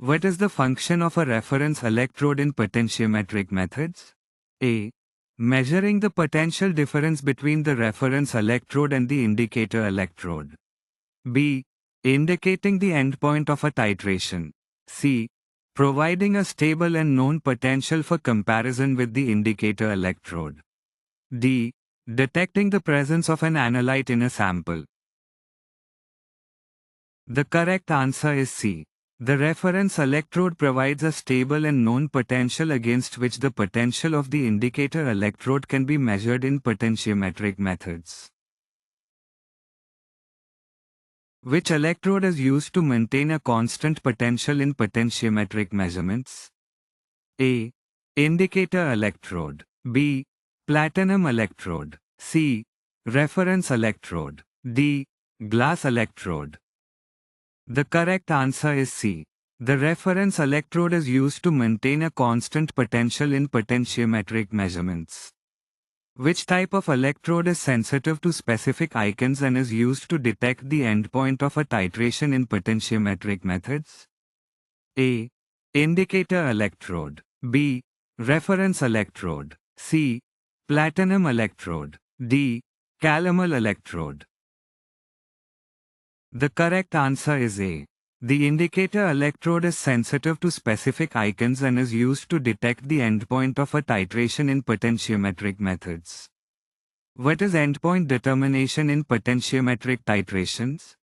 What is the function of a reference electrode in potentiometric methods? A. Measuring the potential difference between the reference electrode and the indicator electrode. B. Indicating the endpoint of a titration. C. Providing a stable and known potential for comparison with the indicator electrode. D. Detecting the presence of an analyte in a sample. The correct answer is C. The reference electrode provides a stable and known potential against which the potential of the indicator electrode can be measured in potentiometric methods. Which electrode is used to maintain a constant potential in potentiometric measurements? A. Indicator electrode. B. Platinum electrode. C. Reference electrode. D. Glass electrode. The correct answer is C. The reference electrode is used to maintain a constant potential in potentiometric measurements. Which type of electrode is sensitive to specific icons and is used to detect the endpoint of a titration in potentiometric methods? A. Indicator electrode. B. Reference electrode. C. Platinum electrode. D. Calomel electrode. The correct answer is A. The indicator electrode is sensitive to specific icons and is used to detect the endpoint of a titration in potentiometric methods. What is endpoint determination in potentiometric titrations?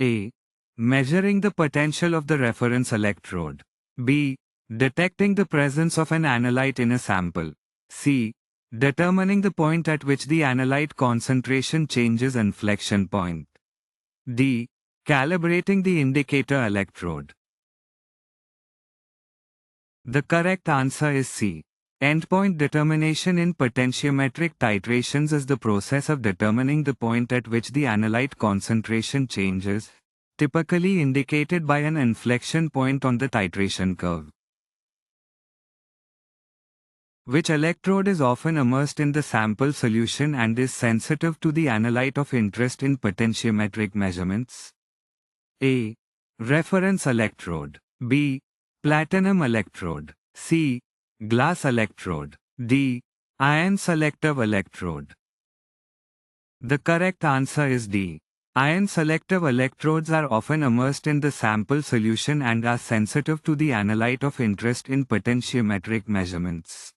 A. Measuring the potential of the reference electrode. B. Detecting the presence of an analyte in a sample. C. Determining the point at which the analyte concentration changes inflection point. D. Calibrating the indicator electrode. The correct answer is C. Endpoint determination in potentiometric titrations is the process of determining the point at which the analyte concentration changes, typically indicated by an inflection point on the titration curve. Which electrode is often immersed in the sample solution and is sensitive to the analyte of interest in potentiometric measurements? A. Reference electrode. B. Platinum electrode. C. Glass electrode. D. Ion selective electrode. The correct answer is D. Ion selective electrodes are often immersed in the sample solution and are sensitive to the analyte of interest in potentiometric measurements.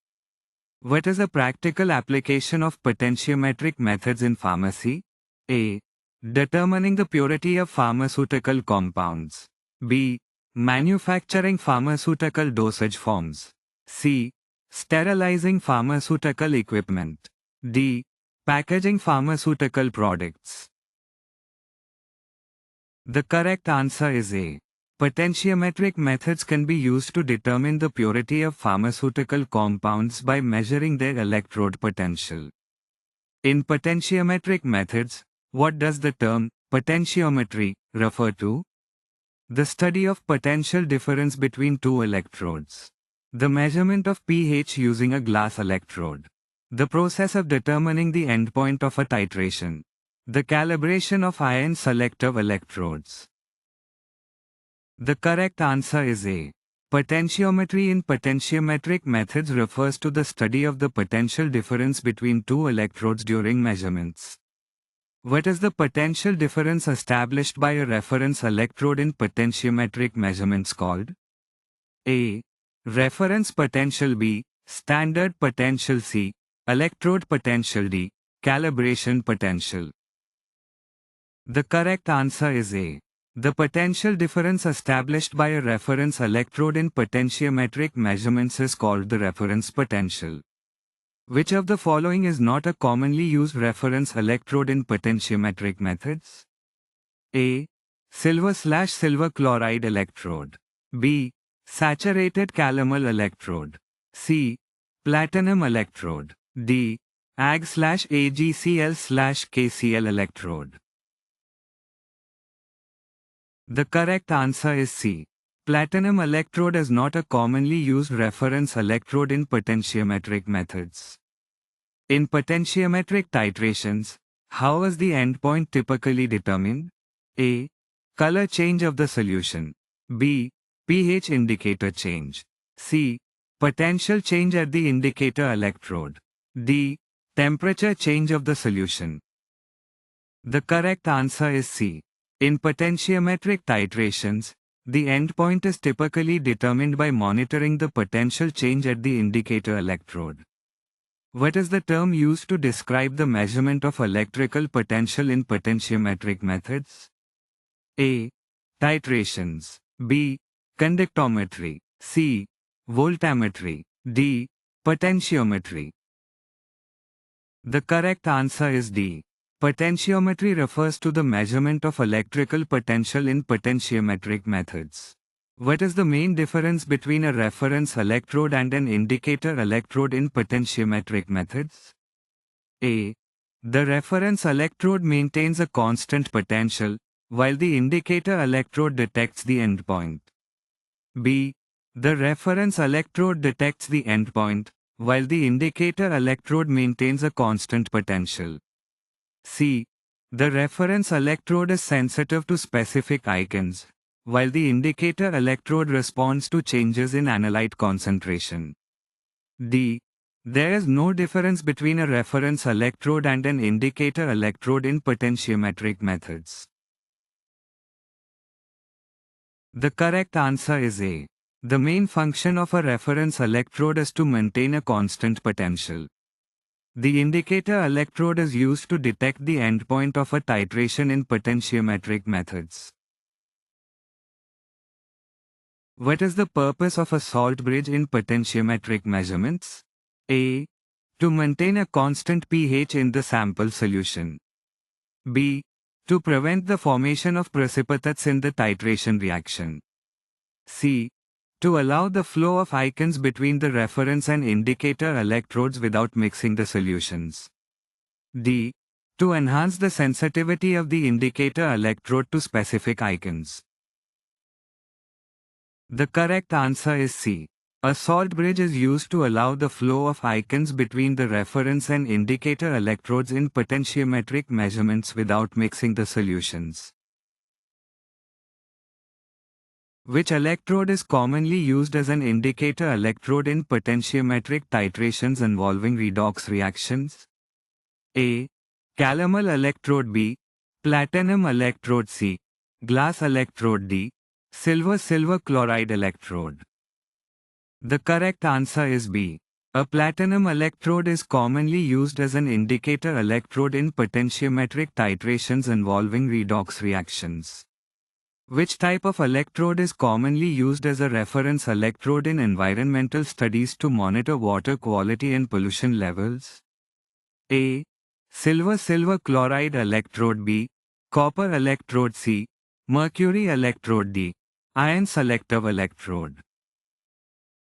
What is a practical application of potentiometric methods in pharmacy? A. Determining the purity of pharmaceutical compounds. B. Manufacturing pharmaceutical dosage forms. C. Sterilizing pharmaceutical equipment. D. Packaging pharmaceutical products. The correct answer is A. Potentiometric methods can be used to determine the purity of pharmaceutical compounds by measuring their electrode potential. In potentiometric methods, what does the term potentiometry refer to? The study of potential difference between two electrodes. The measurement of pH using a glass electrode. The process of determining the endpoint of a titration. The calibration of ion selective electrodes. The correct answer is A. Potentiometry in potentiometric methods refers to the study of the potential difference between two electrodes during measurements. What is the potential difference established by a reference electrode in potentiometric measurements called? A. Reference potential. B. Standard potential. C. Electrode potential. D. Calibration potential. The correct answer is A. The potential difference established by a reference electrode in potentiometric measurements is called the reference potential. Which of the following is not a commonly used reference electrode in potentiometric methods? A. Silver/silver chloride electrode. B. Saturated calomel electrode. C. Platinum electrode. D. Ag/AgCl/KCl electrode. The correct answer is C. Platinum electrode is not a commonly used reference electrode in potentiometric methods. In potentiometric titrations, how is the endpoint typically determined? A. Color change of the solution. B. pH indicator change. C. Potential change at the indicator electrode. D. Temperature change of the solution. The correct answer is C. In potentiometric titrations, the endpoint is typically determined by monitoring the potential change at the indicator electrode. What is the term used to describe the measurement of electrical potential in potentiometric methods? A. Titrations. B. Conductometry. C. Voltammetry. D. Potentiometry. The correct answer is D. Potentiometry refers to the measurement of electrical potential in potentiometric methods. What is the main difference between a reference electrode and an indicator electrode in potentiometric methods? A. The reference electrode maintains a constant potential, while the indicator electrode detects the endpoint. B. The reference electrode detects the endpoint, while the indicator electrode maintains a constant potential. C. The reference electrode is sensitive to specific icons, while the indicator electrode responds to changes in analyte concentration. D. There is no difference between a reference electrode and an indicator electrode in potentiometric methods. The correct answer is A. The main function of a reference electrode is to maintain a constant potential. The indicator electrode is used to detect the endpoint of a titration in potentiometric methods. What is the purpose of a salt bridge in potentiometric measurements? A. To maintain a constant pH in the sample solution. B. To prevent the formation of precipitates in the titration reaction. C. To allow the flow of ions between the reference and indicator electrodes without mixing the solutions. D. To enhance the sensitivity of the indicator electrode to specific ions. The correct answer is C. A salt bridge is used to allow the flow of ions between the reference and indicator electrodes in potentiometric measurements without mixing the solutions. Which electrode is commonly used as an indicator electrode in potentiometric titrations involving redox reactions? A. Calomel electrode. B. Platinum electrode. C. Glass electrode. D. Silver chloride electrode. The correct answer is B. A platinum electrode is commonly used as an indicator electrode in potentiometric titrations involving redox reactions. Which type of electrode is commonly used as a reference electrode in environmental studies to monitor water quality and pollution levels? A. Silver chloride electrode. B. Copper electrode. C. Mercury electrode. D. Iron selective electrode.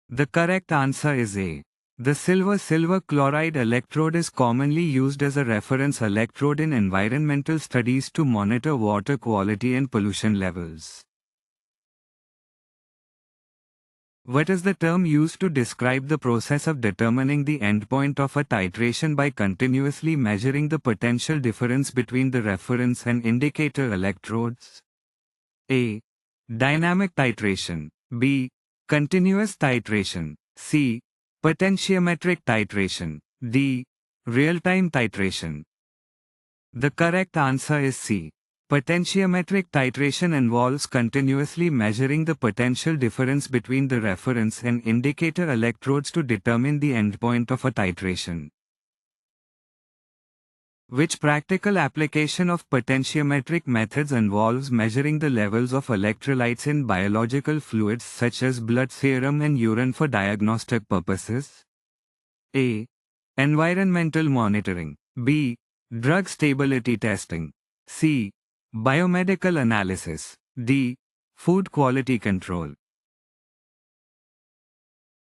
The correct answer is A. The silver chloride electrode is commonly used as a reference electrode in environmental studies to monitor water quality and pollution levels. What is the term used to describe the process of determining the endpoint of a titration by continuously measuring the potential difference between the reference and indicator electrodes? A. Dynamic titration. B. Continuous titration. C. Potentiometric titration. D. Real-time titration. The correct answer is C. Potentiometric titration involves continuously measuring the potential difference between the reference and indicator electrodes to determine the endpoint of a titration. Which practical application of potentiometric methods involves measuring the levels of electrolytes in biological fluids such as blood, serum, and urine for diagnostic purposes? A. Environmental monitoring. B. Drug stability testing. C. Biomedical analysis. D. Food quality control.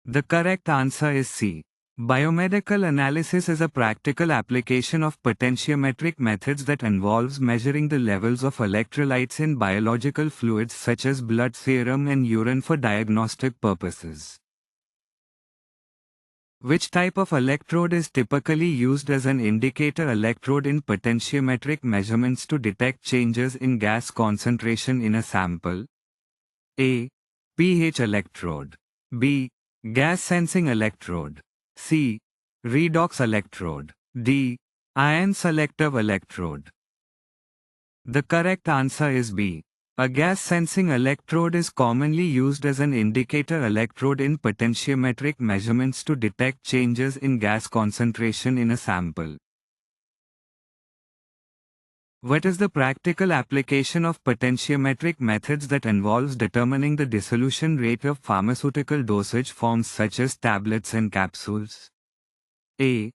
The correct answer is C. Biomedical analysis is a practical application of potentiometric methods that involves measuring the levels of electrolytes in biological fluids such as blood, serum, and urine for diagnostic purposes. Which type of electrode is typically used as an indicator electrode in potentiometric measurements to detect changes in gas concentration in a sample? A. pH electrode. B. Gas sensing electrode. C. Redox electrode. D. Ion selective electrode. The correct answer is B. A gas sensing electrode is commonly used as an indicator electrode in potentiometric measurements to detect changes in gas concentration in a sample. What is the practical application of potentiometric methods that involves determining the dissolution rate of pharmaceutical dosage forms such as tablets and capsules? A.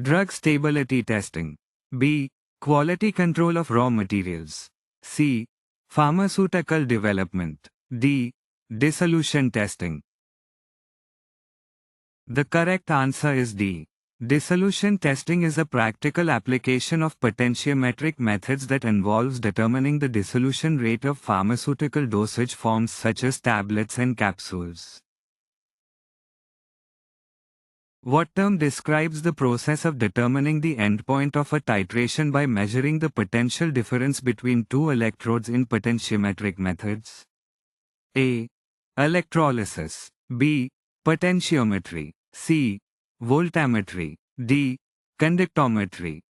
Drug stability testing. B. Quality control of raw materials. C. Pharmaceutical development. D. Dissolution testing. The correct answer is D. Dissolution testing is a practical application of potentiometric methods that involves determining the dissolution rate of pharmaceutical dosage forms such as tablets and capsules. What term describes the process of determining the endpoint of a titration by measuring the potential difference between two electrodes in potentiometric methods? A. Electrolysis. B. Potentiometry. C. Voltammetry. D. Conductometry.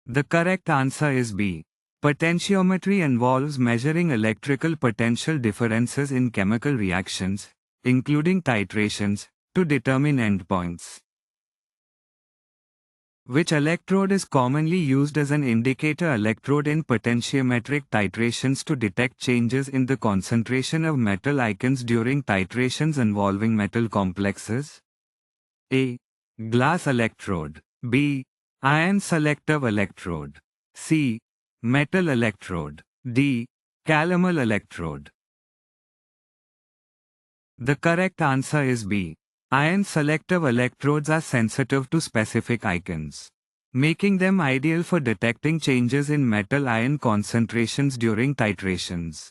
The correct answer is B. Potentiometry involves measuring electrical potential differences in chemical reactions, including titrations, to determine endpoints. Which electrode is commonly used as an indicator electrode in potentiometric titrations to detect changes in the concentration of metal ions during titrations involving metal complexes? A. Glass electrode. B. Ion selective electrode. C. Metal electrode. D. Calomel electrode. The correct answer is B. Ion selective electrodes are sensitive to specific ions, making them ideal for detecting changes in metal ion concentrations during titrations.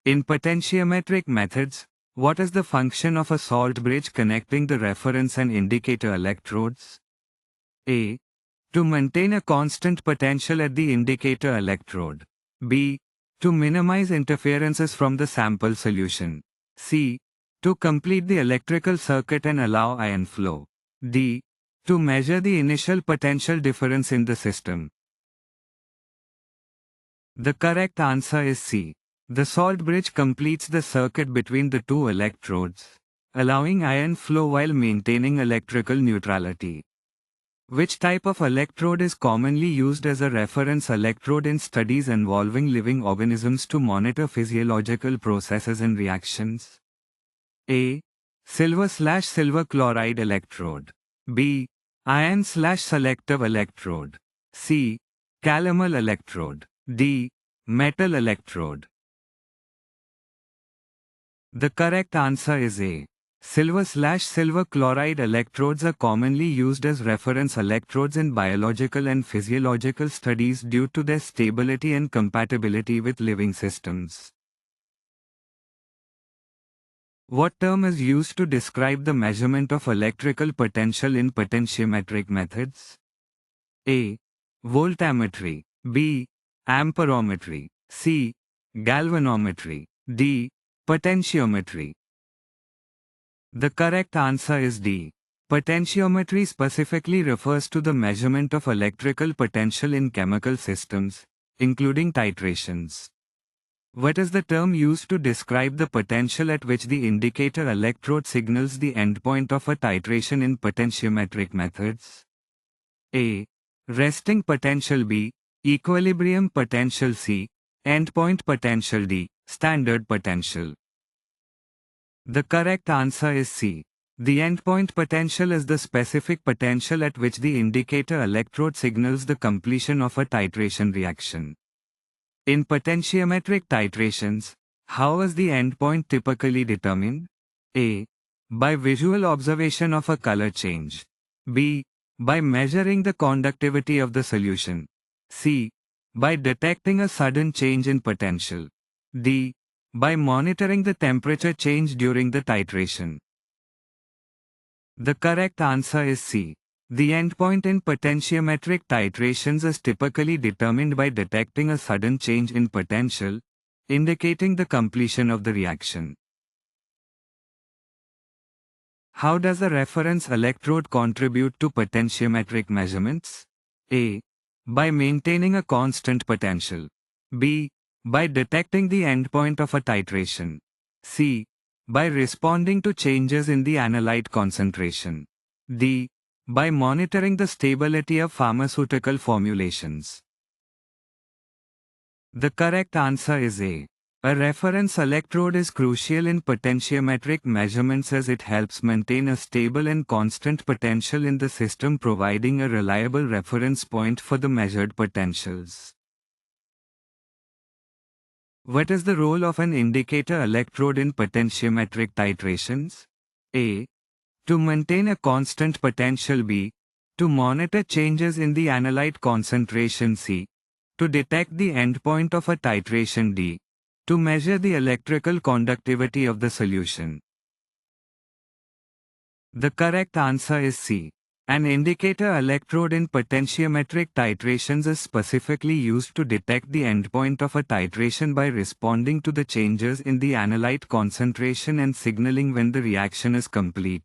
In potentiometric methods, what is the function of a salt bridge connecting the reference and indicator electrodes? A. To maintain a constant potential at the indicator electrode. B. To minimize interferences from the sample solution. C. To complete the electrical circuit and allow ion flow. D. To measure the initial potential difference in the system. The correct answer is C. The salt bridge completes the circuit between the two electrodes, allowing ion flow while maintaining electrical neutrality. Which type of electrode is commonly used as a reference electrode in studies involving living organisms to monitor physiological processes and reactions? A. Silver/silver chloride electrode. B. Ion/selective electrode. C. Calomel electrode. D. Metal electrode. The correct answer is A. Silver/silver chloride electrodes are commonly used as reference electrodes in biological and physiological studies due to their stability and compatibility with living systems. What term is used to describe the measurement of electrical potential in potentiometric methods? A. Voltammetry. B. Amperometry. C. Galvanometry. D. Potentiometry. The correct answer is D. Potentiometry specifically refers to the measurement of electrical potential in chemical systems, including titrations. What is the term used to describe the potential at which the indicator electrode signals the endpoint of a titration in potentiometric methods? A. Resting potential. B. Equilibrium potential. C. Endpoint potential. D. Standard potential. The correct answer is C. The endpoint potential is the specific potential at which the indicator electrode signals the completion of a titration reaction. In potentiometric titrations, how is the endpoint typically determined? A. By visual observation of a color change. B. By measuring the conductivity of the solution. C. By detecting a sudden change in potential. D. By monitoring the temperature change during the titration. The correct answer is C. The endpoint in potentiometric titrations is typically determined by detecting a sudden change in potential, indicating the completion of the reaction. How does a reference electrode contribute to potentiometric measurements? A. By maintaining a constant potential. B. By detecting the endpoint of a titration. C. By responding to changes in the analyte concentration. D. By monitoring the stability of pharmaceutical formulations. The correct answer is A. A reference electrode is crucial in potentiometric measurements as it helps maintain a stable and constant potential in the system, providing a reliable reference point for the measured potentials. What is the role of an indicator electrode in potentiometric titrations? A. To maintain a constant potential. B. To monitor changes in the analyte concentration. C. To detect the endpoint of a titration. D. To measure the electrical conductivity of the solution. The correct answer is C. An indicator electrode in potentiometric titrations is specifically used to detect the endpoint of a titration by responding to the changes in the analyte concentration and signaling when the reaction is complete.